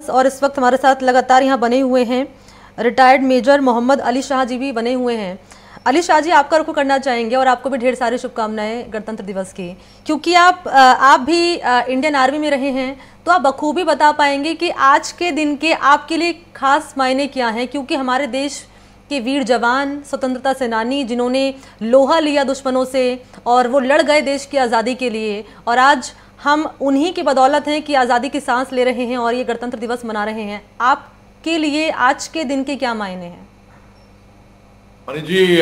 और इस वक्त हमारे साथ लगातार यहाँ बने हुए हैं रिटायर्ड मेजर मोहम्मद अली शाह जी भी बने हुए हैं। अली शाह जी, आपका रुख करना चाहेंगे और आपको भी ढेर सारी शुभकामनाएं गणतंत्र दिवस की, क्योंकि आप भी इंडियन आर्मी में रहे हैं, तो आप बखूबी बता पाएंगे कि आज के दिन के आपके लिए खास मायने क्या हैं, क्योंकि हमारे देश के वीर जवान, स्वतंत्रता सेनानी जिन्होंने लोहा लिया दुश्मनों से और वो लड़ गए देश की आज़ादी के लिए, और आज हम उन्हीं की बदौलत हैं कि आज़ादी की सांस ले रहे हैं और ये गणतंत्र दिवस मना रहे हैं। आपके लिए आज के दिन के क्या मायने हैं? मनीष जी,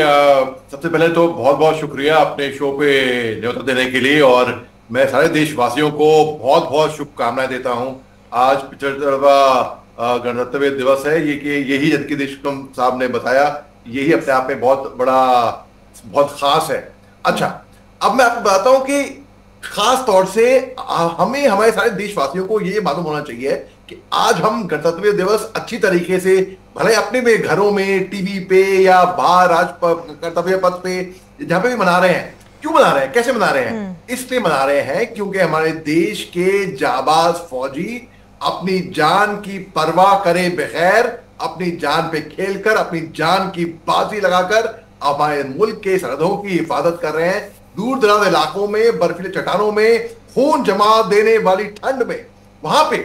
सबसे पहले तो बहुत बहुत शुक्रिया अपने शो पे न्योता देने के लिए, और मैं सारे देशवासियों को बहुत बहुत शुभकामनाएं देता हूं। आज 75वां गणतंत्र दिवस है। ये कि यही जबकि देशकम साहब ने बताया, यही अपने आप में बहुत खास है। अच्छा, अब मैं आपको बताता हूं कि खास तौर से हमें, हमारे सारे देशवासियों को ये मालूम होना चाहिए कि आज हम गणतंत्र दिवस अच्छी तरीके से, भले अपने में घरों में, टीवी पे या बाहर कर्तव्य पथ पे, जहां पे भी मना रहे हैं, क्यों मना रहे हैं, कैसे मना रहे हैं? इसलिए मना रहे हैं क्योंकि हमारे देश के जाबाज फौजी अपनी जान की परवाह करे बगैर, अपनी जान पे खेलकर, अपनी जान की बाजी लगाकर हमारे मुल्क के सरहदों की हिफाजत कर रहे हैं। दूर दराज इलाकों में, बर्फीले चट्टानों में, खून जमा देने वाली ठंड में, वहां पे।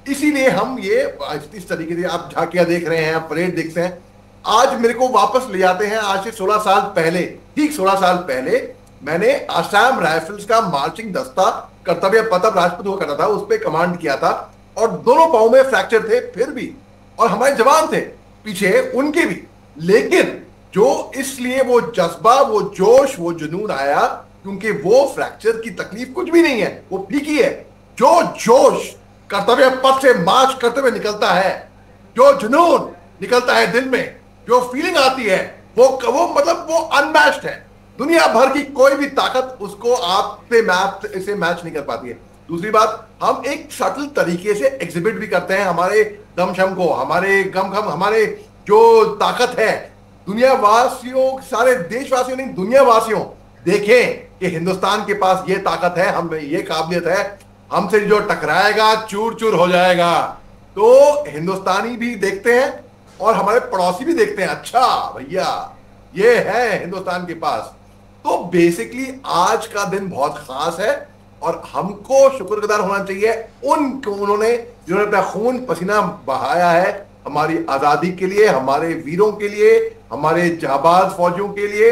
इसीलिए हम ये इस तरीके से आप झांकियां देख रहे हैं, परेड देखते हैं। आज मेरे को वापस ले जाते हैं, आज से 16 साल पहले, ठीक 16 साल पहले मैंने आसाम राइफल्स का मार्चिंग दस्ता कर्तव्य पथ राजपूत हुआ करता था, उस पर कमांड किया था, और दोनों पांव में फ्रैक्चर थे फिर भी, और हमारे जवान थे पीछे, उनके भी। लेकिन जो इसलिए वो जज्बा, वो जोश, वो जुनून आया क्योंकि वो फ्रैक्चर की तकलीफ कुछ भी नहीं है, वो फीकी है। जो जोश कर्तव्य पथ से मार्च करते हुए निकलता है, जो जुनून निकलता है दिल में, जो फीलिंग आती है, वो मतलब वो अनमैच्ड है। दुनिया भर की कोई भी ताकत उसको आप पे इसे मैच नहीं कर पाती है। दूसरी बात, हम एक सटल तरीके से एग्जिबिट भी करते हैं हमारे दमशम को, हमारे गमखम, हमारे जो ताकत है। दुनियावासियों, सारे देशवासियों नहीं, दुनियावासियों देखें कि हिंदुस्तान के पास ये ताकत है, हम ये काबिलियत है, हमसे जो टकराएगा चूर चूर हो जाएगा। तो हिंदुस्तानी भी देखते हैं और हमारे पड़ोसी भी देखते हैं, अच्छा भैया ये है हिंदुस्तान के पास। तो बेसिकली आज का दिन बहुत खास है और हमको शुक्रगुजार होना चाहिए उन्होंने जिन्होंने अपना खून पसीना बहाया है हमारी आजादी के लिए, हमारे वीरों के लिए, हमारे जाबाज फौजियों के लिए।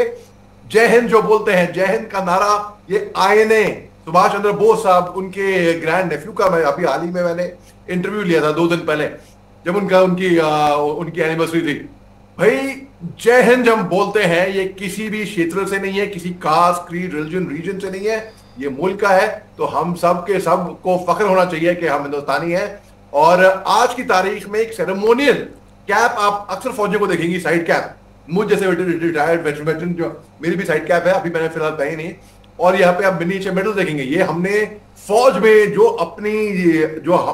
जय हिंद जो बोलते हैं, जय हिंद का नारा ये आईएनए सुभाष चंद्र बोस साहब, उनके ग्रैंड नेफ्यू का मैं अभी हाल ही में मैंने इंटरव्यू लिया था 2 दिन पहले, जब उनकी एनिवर्सरी थी। भाई जय हिंद जब बोलते हैं, ये किसी भी क्षेत्र से नहीं है, किसी कास्ट, क्रीड, रिलीजन, रीजन से नहीं है, ये मुल्क का है। तो हम सब के सब को फख्र होना चाहिए कि हम हिंदुस्तानी हैं। और आज की तारीख में एक सेरेमोनियल कैप आप अक्सर फौजियों को देखेंगी, साइड कैप, मुझ जैसे रिटायर्ड वेटरन, जो मेरी भी साइड कैप है, अभी मैंने फिलहाल पहनी नहीं। और यहाँ पे आप मिनीचर मेडल देखेंगे, ये हमने फौज में जो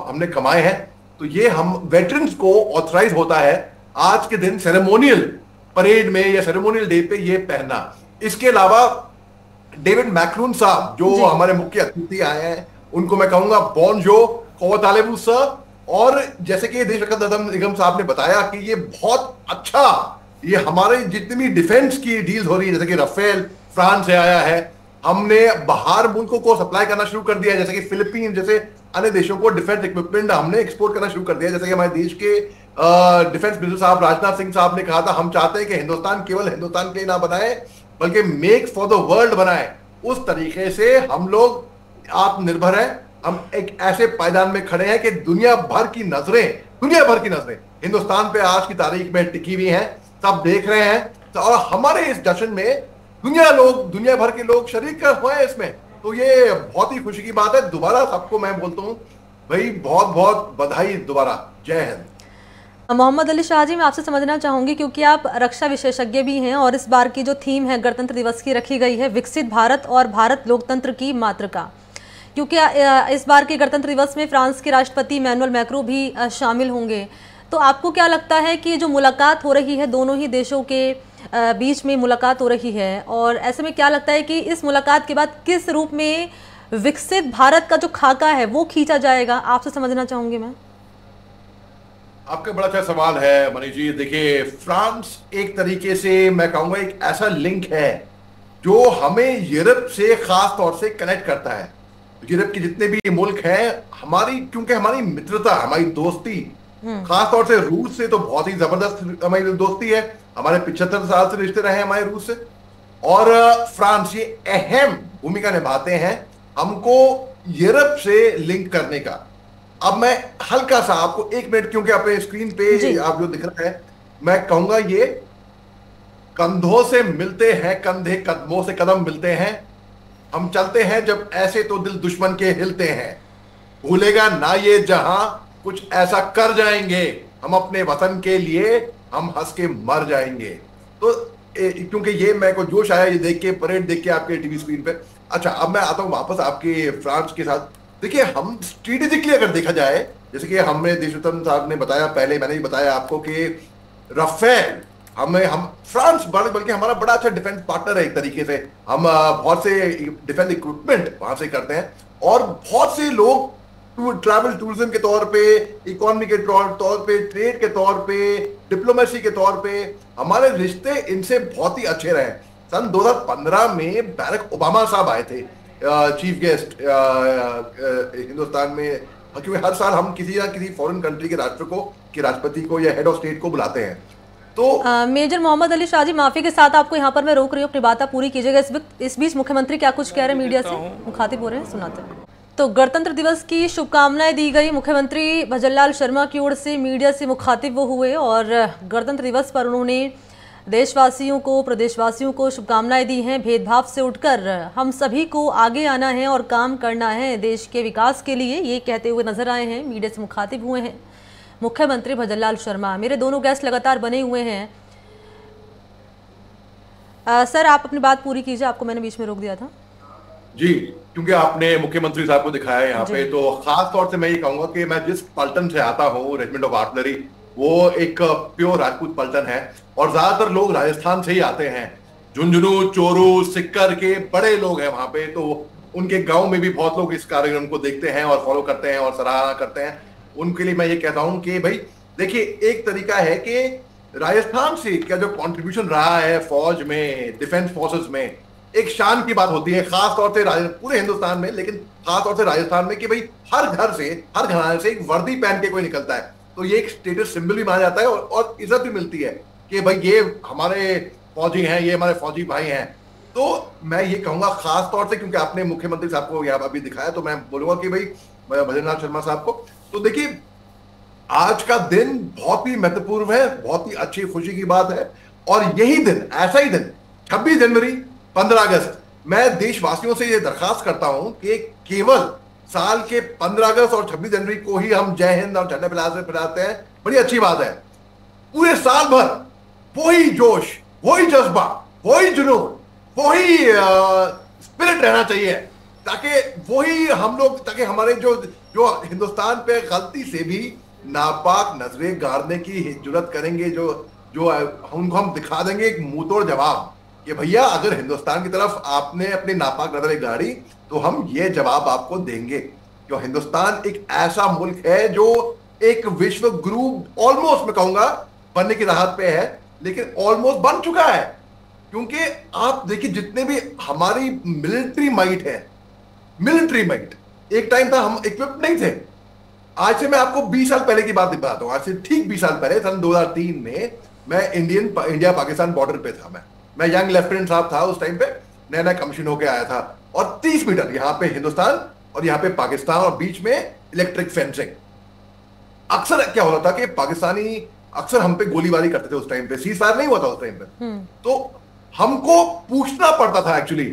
हमने कमाए हैं, तो ये हम वेटरन्स को ऑथराइज होता है आज के दिन सेरेमोनियल परेड में या सेरेमोनियल डे पे ये पहनना। इसके अलावा डेविड मैक्रून साहब जो हमारे मुख्य अतिथि आए हैं, उनको मैं कहूंगा बोनजो कोवतालेबू सर। और जैसे कि देश निगम साहब ने बताया कि ये बहुत अच्छा, ये हमारे जितनी भी डिफेंस की डील्स हो रही है, जैसे कि राफेल फ्रांस से आया है, हमने बाहर मुल्कों को सप्लाई करना शुरू कर दिया है, जैसे कि फिलीपीन जैसे अन्य देशों को डिफेंस इक्विपमेंट हमने एक्सपोर्ट करना शुरू कर दिया है। जैसे कि हमारे देश के डिफेंस मिनिस्टर साहब राजनाथ सिंह साहब ने कहा था, हम चाहते हैं कि हिंदुस्तान केवल हिंदुस्तान के लिए ना बनाए, बल्कि मेक फॉर द वर्ल्ड बनाए। उस तरीके से हम लोग आत्मनिर्भर हैं। हम एक ऐसे पायदान में खड़े हैं कि दुनिया भर की नजरें हिंदुस्तान पे आज की तारीख में टिकी हुई हैं, सब देख रहे हैं। और हमारे इस जश्न में दुनिया भर के लोग शरीक हुए हैं इसमें, तो ये बहुत ही खुशी की बात है। दोबारा सबको मैं बोलता हूँ भाई, बहुत बहुत बधाई दोबारा। जय हिंद। मोहम्मद अली शाह जी, मैं आपसे समझना चाहूंगी, क्योंकि आप रक्षा विशेषज्ञ भी हैं और इस बार की जो थीम है गणतंत्र दिवस की रखी गई है विकसित भारत और भारत लोकतंत्र की मातृका, क्योंकि इस बार के गणतंत्र दिवस में फ्रांस के राष्ट्रपति इमैनुअल मैक्रों भी शामिल होंगे। तो आपको क्या लगता है कि जो मुलाकात हो रही है, दोनों ही देशों के बीच में मुलाकात हो रही है, और ऐसे में क्या लगता है कि इस मुलाकात के बाद किस रूप में विकसित भारत का जो खाका है वो खींचा जाएगा? आपसे समझना चाहूंगी मैं। आपका बड़ा अच्छा सवाल है मनीष जी। देखिए, फ्रांस एक तरीके से मैं कहूंगा एक ऐसा लिंक है जो हमें यूरोप से खास तौर से कनेक्ट करता है। यूरोप के जितने भी मुल्क हैं, हमारी क्योंकि हमारी मित्रता, हमारी दोस्ती, हम्म। खास तौर से रूस से तो बहुत ही जबरदस्त हमारी दोस्ती है। हमारे 75 साल से रिश्ते रहे हैं हमारे रूस से। और फ्रांस ये अहम भूमिका निभाते हैं हमको यूरोप से लिंक करने का। अब मैं हल्का सा आपको 1 मिनट, क्योंकि अपने स्क्रीन पे जी। आप जो दिख रहा है, मैं कहूंगा ये कंधों से मिलते हैं कंधे, कदमों से कदम मिलते हैं, हम चलते हैं जब ऐसे तो दिल दुश्मन के हिलते हैं, भूलेगा ना ये जहां कुछ ऐसा कर जाएंगे, हम अपने वतन के लिए हम हंस के मर जाएंगे। तो क्योंकि ये मेरे को जोश आया ये देख के, परेड देख के आपके टीवी स्क्रीन पे। अच्छा, अब मैं आता हूं वापस आपके फ्रांस के साथ। देखिए, हम स्ट्रेटेजिकली अगर देखा जाए, जैसे कि हमने देशोत्तम साहब ने बताया, पहले मैंने भी बताया आपको कि राफेल हम फ्रांस बल्कि हमारा बड़ा अच्छा डिफेंस पार्टनर है एक तरीके से। हम बहुत से डिफेंस इक्विपमेंट वहां से करते हैं, और बहुत से लोग ट्रैवल टूरिज्म के तौर पे, इकोनॉमी के तौर पे, ट्रेड के तौर पे, डिप्लोमेसी के तौर पे हमारे रिश्ते इनसे बहुत ही अच्छे रहे। सन 2015 में बैरक ओबामा साहब आए थे चीफ गेस्ट हिंदुस्तान में, क्योंकि हर साल हम किसी ना किसी फॉरेन कंट्री के राष्ट्रपति को या हेड ऑफ स्टेट को बुलाते हैं। तो मेजर मोहम्मद अली शाह जी, माफी के साथ आपको यहाँ पर मैं रोक रही हूँ, अपनी बात आप पूरी कीजिएगा। इस बीच मुख्यमंत्री क्या कुछ कह रहे हैं, मीडिया से मुखातिब हो रहे हैं, सुनाते हैं। तो गणतंत्र दिवस की शुभकामनाएं दी गई। मुख्यमंत्री भजनलाल शर्मा की ओर से मीडिया से मुखातिब वो हुए और गणतंत्र दिवस पर उन्होंने देशवासियों को, प्रदेशवासियों को शुभकामनाएं दी हैं। भेदभाव से उठकर हम सभी को आगे आना है और काम करना है देश के विकास के लिए, ये कहते हुए नजर आए हैं। मीडिया से मुखातिब हुए हैं मुख्यमंत्री भजनलाल शर्मा। मेरे दोनों गेस्ट लगातार बने हुए हैं। सर, आप अपनी बात पूरी कीजिए, आपको मैंने बीच में रोक दिया था। जी, क्योंकि आपने मुख्यमंत्री साहब को दिखाया यहाँ पे, तो खास तौर से मैं ये कहूंगा कि मैं जिस पलटन से आता हूँ, रेजिमेंट ऑफ आर्टिलरी, वो एक प्योर राजपूत पलटन है, और ज्यादातर लोग राजस्थान से ही आते हैं। झुंझुनू, चोरू, सिक्कर के बड़े लोग हैं वहां पे, तो उनके गांव में भी बहुत लोग इस कार्यक्रम को देखते हैं और फॉलो करते हैं और सराहना करते हैं। उनके लिए मैं ये कहता हूं कि भाई देखिए, एक तरीका है कि राजस्थान से क्या जो कंट्रीब्यूशन रहा है फौज में, डिफेंस फोर्सेस में, एक शान की बात होती है, खास तौर से पूरे हिंदुस्तान में, लेकिन खास तौर से राजस्थान में, कि भाई हर घर से, हर घराने से एक वर्दी पहन के कोई निकलता है, तो ये एक स्टेटस सिंबल भी माना जाता है और इज्जत भी मिलती है कि भाई ये हमारे फौजी हैं, ये हमारे फौजी भाई हैं। तो मैं ये कहूंगा खास तौर से, क्योंकि आपने मुख्यमंत्री साहब को यहाँ अभी दिखाया, तो मैं बोलूंगा कि भाई भजनलाल शर्मा साहब को, तो देखिए आज का दिन बहुत ही महत्वपूर्ण है, बहुत ही अच्छी खुशी की बात है। और यही दिन, ऐसा ही दिन 26 जनवरी, 15 अगस्त, मैं देशवासियों से यह दरखास्त करता हूं कि केवल साल के 15 अगस्त और 26 जनवरी को ही हम जय हिंद और झंडा फहराते हैं, बड़ी अच्छी बात है। पूरे साल भर वही जोश, वही जज्बा, वही जुनून, वही स्पिरिट रहना चाहिए, ताकि वही हम लोग, ताकि हमारे जो हिंदुस्तान पे गलती से भी नापाक नजरें गाड़ने की जुर्रत करेंगे, जो उनको हम दिखा देंगे एक मुंहतोड़ जवाब कि भैया अगर हिंदुस्तान की तरफ आपने अपनी नापाक नजरें गाड़ी तो हम ये जवाब आपको देंगे। जो हिंदुस्तान एक ऐसा मुल्क है जो एक विश्व गुरु ऑलमोस्ट मैं कहूंगा बनने की राहत पे है, लेकिन ऑलमोस्ट बन चुका है। क्योंकि आप देखिए, जितने भी हमारी मिलिट्री माइट है, मिलिट्री माइट, एक टाइम था हम इक्विप्ड नहीं थे। आज से मैं आपको 20 साल पहले की बात बताता हूं, आज से ठीक 20 साल पहले, सन 2003 में मैं इंडिया पाकिस्तान बॉर्डर पे था। मैं यंग लेफ्टिनेंट साहब था उस टाइम पे, नया नया कमीशन होके आया था, और 30 मीटर यहाँ पे हिंदुस्तान और यहाँ पे पाकिस्तान, और बीच में इलेक्ट्रिक फेंसिंग। अक्सर क्या होता था कि पाकिस्तानी अक्सर हम पे गोलीबारी करते थे उस टाइम पे, सीज फायर नहीं हुआ था उस टाइम पे, तो हमको पूछना पड़ता था एक्चुअली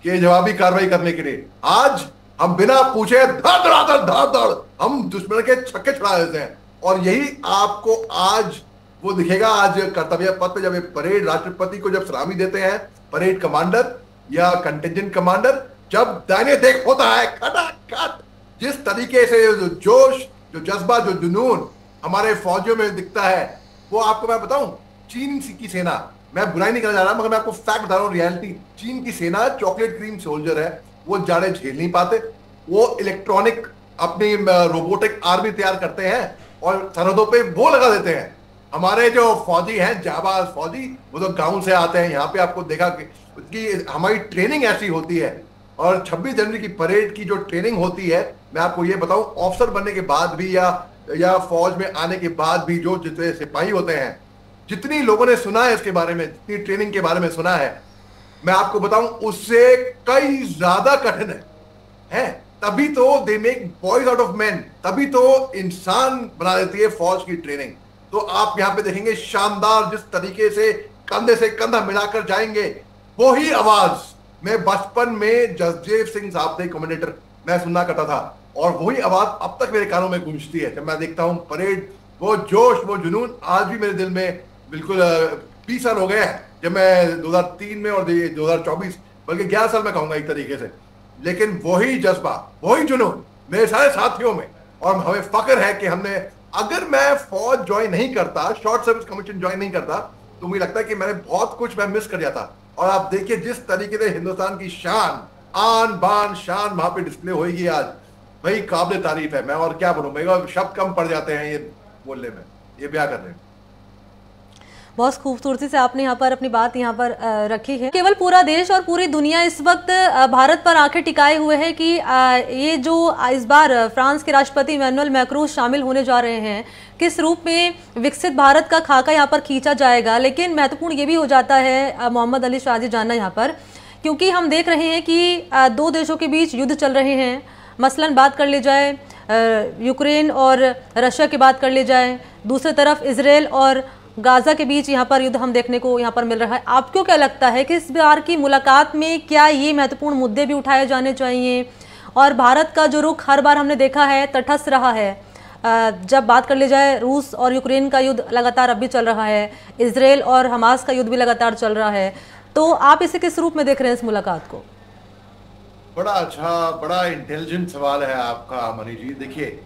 कि जवाबी कार्रवाई करने के लिए। आज हम बिना पूछे धड़ हम दुश्मन के छक्के छुड़ा देते हैं, और यही आपको आज वो दिखेगा। आज कर्तव्य पथ पे जब परेड, राष्ट्रपति को जब सलामी देते हैं परेड कमांडर या कंटिजेंट कमांडर, जब दाहिने देख होता है खटाखट, जिस तरीके से जो जोश, जो जज्बा, जो जुनून हमारे फौजियों में दिखता है, वो आपको मैं बताऊं, चीन की सेना, मैं बुराई नहीं करना चाह रहा, मगर मैं आपको फैक्ट बता रहा हूं, रियलिटी। चीन की सेना चॉकलेट क्रीम सोल्जर है, वो जाड़े झेल नहीं पाते, वो इलेक्ट्रॉनिक अपनी रोबोटिक आर्मी तैयार करते हैं, और सरहदों पे वो लगा देते हैं। हमारे जो फौजी हैं, जाबाज फौजी, वो तो गांव से आते हैं। यहाँ पे आपको देखा कि हमारी ट्रेनिंग ऐसी होती है। और 26 जनवरी की परेड की जो ट्रेनिंग होती है, मैं आपको ये बताऊं, ऑफिसर बनने के बाद भी या फौज में आने के बाद भी जो जितने सिपाही होते हैं, जितनी लोगों ने सुना है इसके बारे में, जितनी ट्रेनिंग के बारे में सुना है, मैं आपको बताऊं उससे कई ज्यादा कठिन है। तभी तो they make boys out of man, तभी तो इंसान बना देती है फौज की ट्रेनिंग। तो आप यहां पे देखेंगे शानदार जिस तरीके से कंधा मिलाकर जाएंगे, वही आवाज मैं बचपन में जसदेव सिंह साहब थे कमेंडेटर, मैं सुनना करता था, और वही आवाज अब तक मेरे कानों में गूंजती है जब मैं देखता हूं परेड। वो जोश, वो जुनून आज भी मेरे दिल में बिल्कुल 20 साल हो गए हैं, जब मैं 2003 में और 2024, बल्कि 11 साल में कहूंगा एक तरीके से, लेकिन वही जज्बा, वही जुनून मेरे सारे साथियों में। और हमें फक्र है कि हमने, अगर मैं फौज ज्वाइन नहीं करता, शॉर्ट सर्विस कमीशन ज्वाइन नहीं करता, तो मुझे लगता है कि मैंने बहुत कुछ मैं मिस कर जाता। और आप देखिए जिस तरीके से हिंदुस्तान की शान, आन बान शान वहां पे डिस्प्ले होगी आज, भाई काबिल तारीफ है। मैं और क्या बोलूं, मेरे शब्द कम पड़ जाते हैं ये बोलने में, ये ब्याह करने में। बहुत खूबसूरती से आपने यहाँ पर अपनी बात यहाँ पर रखी है। केवल पूरा देश और पूरी दुनिया इस वक्त भारत पर आंखें टिकाए हुए है कि ये जो इस बार फ्रांस के राष्ट्रपति इमैनुअल मैक्रों शामिल होने जा रहे हैं, किस रूप में विकसित भारत का खाका यहाँ पर खींचा जाएगा। लेकिन महत्वपूर्ण ये भी हो जाता है मोहम्मद अली शाह जी जानना यहाँ पर, क्योंकि हम देख रहे हैं कि दो देशों के बीच युद्ध चल रहे हैं। मसलन बात कर ली जाए यूक्रेन और रशिया की बात कर ली जाए, दूसरी तरफ इसराइल और गाजा के बीच यहाँ पर युद्ध हम देखने को यहाँ पर मिल रहा है। आपको क्या लगता है कि इस बार की मुलाकात में क्या ये महत्वपूर्ण मुद्दे भी उठाए जाने चाहिए? और भारत का जो रुख हर बार हमने देखा है तटस्थ रहा है। जब बात कर ली जाए रूस और यूक्रेन का युद्ध लगातार अब भी चल रहा है, इसराइल और हमास का युद्ध भी लगातार चल रहा है, तो आप इसे किस रूप में देख रहे हैं इस मुलाकात को? बड़ा अच्छा, बड़ा इंटेलिजेंट सवाल है आपका मनी जी। देखिए,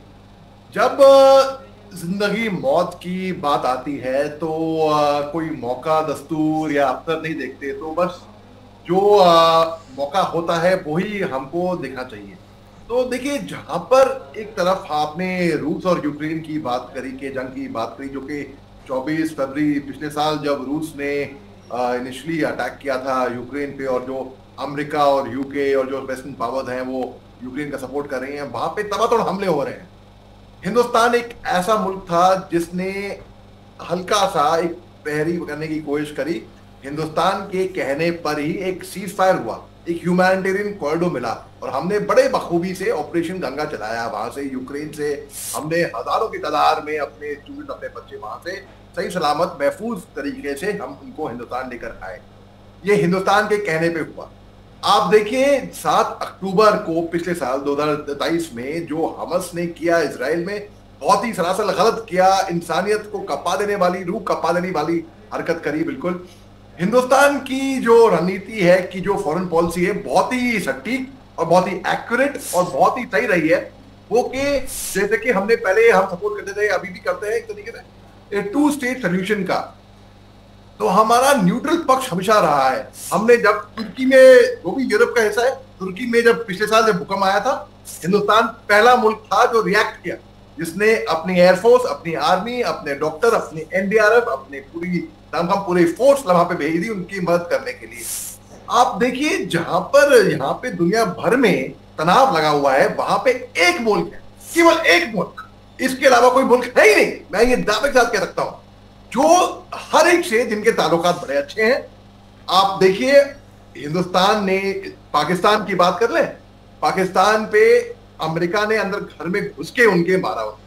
जब जिंदगी मौत की बात आती है तो कोई मौका, दस्तूर या अवसर नहीं देखते, तो बस जो मौका होता है वही हमको देखना चाहिए। तो देखिए, जहां पर एक तरफ आपने रूस और यूक्रेन की बात करी, के जंग की बात करी, जो कि 24 फरवरी पिछले साल जब रूस ने इनिशियली अटैक किया था यूक्रेन पे, और जो अमेरिका और यूके और जो वेस्टर्न पावर्स हैं वो यूक्रेन का सपोर्ट कर रही हैं, वहां पे तबातोड़ हमले हो रहे हैं। हिंदुस्तान एक ऐसा मुल्क था जिसने हल्का सा एक पहरी करने की कोशिश करी। हिंदुस्तान के कहने पर ही एक सीज फायर हुआ, एक ह्यूमैनिटेरियन कॉरिडोर मिला, और हमने बड़े बखूबी से ऑपरेशन गंगा चलाया। वहां से यूक्रेन से हमने हजारों की तादाद में अपने स्टूडेंट, अपने बच्चे वहां से सही सलामत महफूज तरीके से हम उनको हिंदुस्तान लेकर आए। ये हिंदुस्तान के कहने पे हुआ। आप देखिए 7 अक्टूबर को पिछले साल 2023 में जो हमस ने किया इजराइल में, बहुत ही सरासर गलत किया, इंसानियत को कपा देने वाली, रूह कपा देने वाली हरकत करी। बिल्कुल हिंदुस्तान की जो रणनीति है, की जो फॉरेन पॉलिसी है, बहुत ही सटीक और बहुत ही एक्यूरेट और बहुत ही सही रही है। वो कि जैसे कि हमने पहले हम सपोर्ट करते थे, अभी भी करते हैं एक तरीके से, 2 स्टेट सोल्यूशन का। तो हमारा न्यूट्रल पक्ष हमेशा रहा है। हमने जब तुर्की में, वो भी यूरोप का हिस्सा है, तुर्की में जब पिछले साल जब भूकंप आया था, हिंदुस्तान पहला मुल्क था जो रिएक्ट किया, जिसने अपनी एयरफोर्स, अपनी आर्मी, अपने डॉक्टर, अपनी एनडीआरएफ, अपने पूरी फोर्स वहां पे भेज दी उनकी मदद करने के लिए। आप देखिए, जहां पर यहाँ पे दुनिया भर में तनाव लगा हुआ है, वहां पे एक मुल्क है, केवल एक मुल्क, इसके अलावा कोई मुल्क है ही नहीं। मैं ये दावे के साथ कह सकता हूं, जो हर एक से जिनके ताल्लुकात बड़े अच्छे हैं। आप देखिए, हिंदुस्तान ने, पाकिस्तान की बात कर लें, पाकिस्तान पे अमेरिका ने अंदर घर में घुस के उनके मारा हो।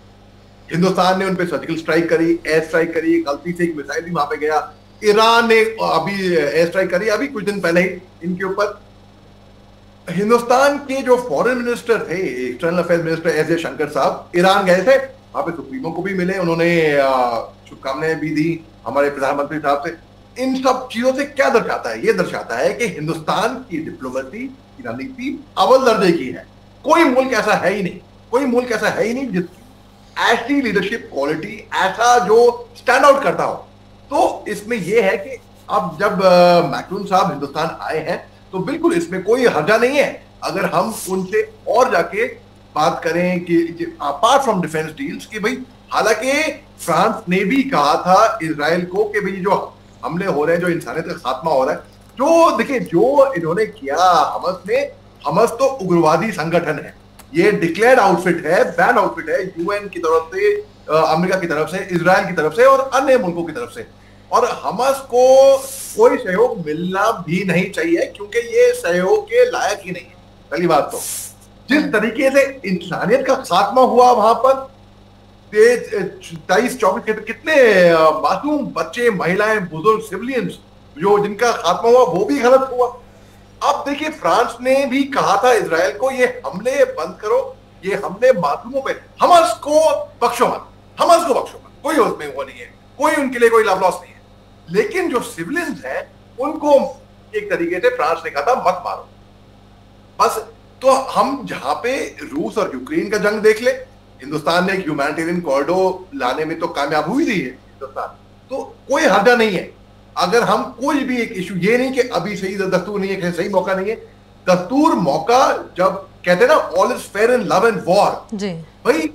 हिंदुस्तान ने उन पे सर्जिकल स्ट्राइक करी, एयर स्ट्राइक करी, गलती से एक मिसाइल भी वहां पे गया। ईरान ने अभी एयर स्ट्राइक करी अभी कुछ दिन पहले ही इनके ऊपर। हिंदुस्तान के जो फॉरेन मिनिस्टर थे, external affairs minister S Jaishankar साहब, ईरान गए थे, वहां पे सुप्रीमो को भी मिले, उन्होंने शुभकामनाएं भी दी हमारे प्रधानमंत्री साहब से। इन सब चीजों से क्या दर्शाता है? ये दर्शाता है कि हिंदुस्तान की डिप्लोमेसी की रणनीति अव्वल दर्जे की है। कोई मुल्क ऐसा है ही नहीं, कोई मुल्क ऐसा है ही नहीं जिसकी ऐसी लीडरशिप क्वालिटी, ऐसा जो स्टैंड आउट करता हो। तो इसमें यह है कि अब जब मैक्रोन साहब हिंदुस्तान आए हैं, तो बिल्कुल इसमें कोई हर्जा नहीं है अगर हम उनसे और जाके बात करें कि अपार्ट फ्रॉम डिफेंस डील्स, कि भाई हालांकि फ्रांस ने भी कहा था इजराइल को कि भाई जो हमले हो रहे हैं, जो इंसानियत का खात्मा हो रहा है, जो देखिए जो इन्होंने किया हमस ने, हमस तो उग्रवादी संगठन है, ये डिक्लेयर्ड आउटफिट है, बैन आउटफिट है यूएन की तरफ से, अमेरिका की तरफ से, इजराइल की तरफ से और अन्य मुल्कों की तरफ से। और हमस को कोई सहयोग मिलना भी नहीं चाहिए क्योंकि ये सहयोग के लायक ही नहीं है। पहली बात तो जिस तरीके से इंसानियत का खात्मा हुआ वहां पर 23-24 कितने मासूम बच्चे, महिलाएं, बुजुर्ग, सिविलियंस जो जिनका खात्मा हुआ वो भी गलत हुआ। अब देखिए फ्रांस ने भी कहा था इजराइल को ये हमले बंद करो, ये हमले मासूमों पे, हमास को बख्शो मत, हमास को बख्शो मत, कोई उसमें वो नहीं है, कोई उनके लिए कोई लव लॉस नहीं है। लेकिन जो सिविलियंस हैं उनको एक तरीके से फ्रांस ने कहा था मत मारो बस। तो हम जहां पे रूस और यूक्रेन का जंग देख ले, हिंदुस्तान ने एक ह्यूमैनिटेरियन कॉरिडोर लाने में तो कामयाब हुई रही है हिंदुस्तान, तो कोई हर्जा नहीं है अगर हम कोई भी एक इशू, ये नहीं कि अभी सही दस्तूर नहीं है, सही मौका नहीं है, दस्तूर मौका जब कहते हैं ना all is fair in love and war, भाई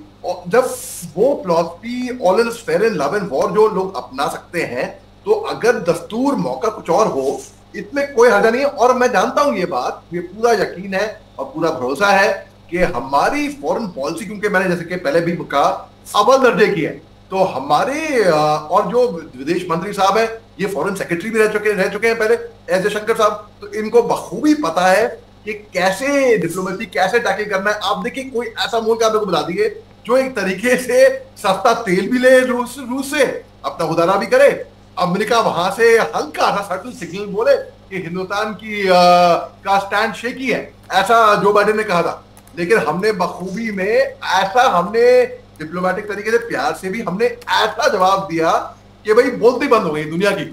जब वो philosophy all is fair in love and war जो लोग अपना सकते हैं, तो अगर दस्तूर मौका कुछ और हो इसमें कोई हर्जा नहीं है। और मैं जानता हूं ये बात, ये पूरा यकीन है और पूरा भरोसा है कि हमारी फॉरेन पॉलिसी, क्योंकि मैंने जैसे कि पहले भी कहा अव्वल दर्जे की है, तो हमारे और जो विदेश मंत्री साहब है, ये फॉरेन सेक्रेटरी भी रह चुके हैं पहले, एस जयशंकर साहब, तो इनको बखूबी पता है कि कैसे डिप्लोमेसी, कैसे टैकल करना है। आप देखिए कोई ऐसा मुल्क आप लोग बता दिए जो एक तरीके से सस्ता तेल भी ले रूस से, अपना उदारा भी करे, अमेरिका वहां से हल्का सा सटल सिग्नल बोले कि हिंदुस्तान की का स्टैंड शेकी है, ऐसा जो बाइडेन ने कहा था। लेकिन हमने बखूबी में ऐसा, हमने डिप्लोमेटिक तरीके से प्यार से भी हमने ऐसा जवाब दिया कि भाई बोलती बंद हो गई दुनिया की।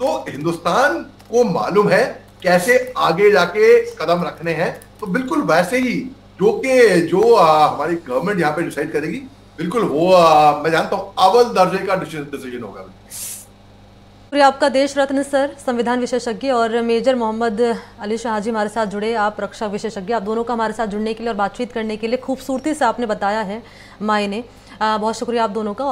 तो हिंदुस्तान को मालूम है कैसे आगे जाके कदम रखने हैं, तो बिल्कुल वैसे ही जो हमारी गवर्नमेंट यहाँ पे डिसाइड करेगी, बिल्कुल वो मैं जानता हूँ अव्वल दर्जे का डिसीजन होगा। आपका देश रत्न सर, संविधान विशेषज्ञ और मेजर मोहम्मद अली शाह जी हमारे साथ जुड़े, आप रक्षा विशेषज्ञ, आप दोनों का हमारे साथ जुड़ने के लिए और बातचीत करने के लिए खूबसूरती से आपने बताया है मायने, बहुत शुक्रिया आप दोनों का।